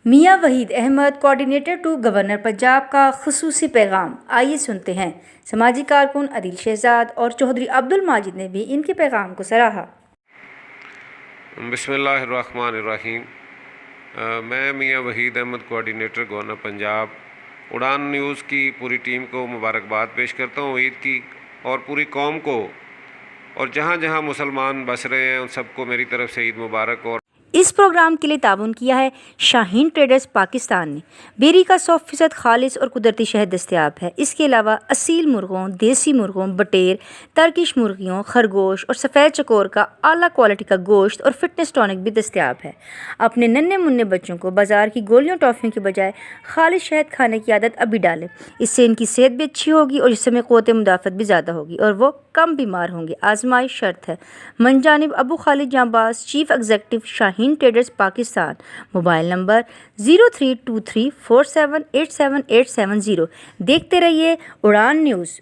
میاں Waheed Ahmad coordinator to governor Punjab کا خصوصی پیغام، آئیے سنتے ہیں۔ سماجی کارکن عدیل شہزاد اور چودھری عبد الماجد نے بھی ان کے پیغام کو سراہا۔ بسم اللہ الرحمن الرحیم۔ میں میاں وحید احمد کوآرڈینیٹر گورنر پنجاب اڑان نیوز کی پوری ٹیم کو مبارکباد پیش کرتا ہوں عید کی، اور پوری قوم کو، اور جہاں جہاں مسلمان بس رہے ہیں ان سب کو میری طرف سے عید مبارک۔ اور اس پروگرام کے لیے تعاون کیا ہے شاہین ٹریڈرز پاکستان نے۔ بیری کا 100% خالص اور قدرتی شہد دستیاب ہے۔ اس کے علاوہ اصیل مرغوں، دیسی مرغوں، بٹیر، ترکش مرغیوں، خرگوش اور سفید چکور کا اعلیٰ کوالٹی کا گوشت اور فٹنس ٹونک بھی دستیاب ہے۔ اپنے ننھے منھے بچوں کو بازار کی گولیوں ٹافیوں کے بجائے خالص شہد کھانے کی عادت ابھی ڈالیں۔ اس سے ان کی صحت بھی اچھی ہوگی اور جسم میں قوت مدافعت بھی زیادہ ہوگی اور وہ کم بیمار ہوں گے۔ آزمائش شرط ہے۔ من جانب Abu Khalid Janbaz, chief executive, Shaheen traders Pakistan. Mobile number 032347878770۔ دیکھتے رہیے اڑان نیوز۔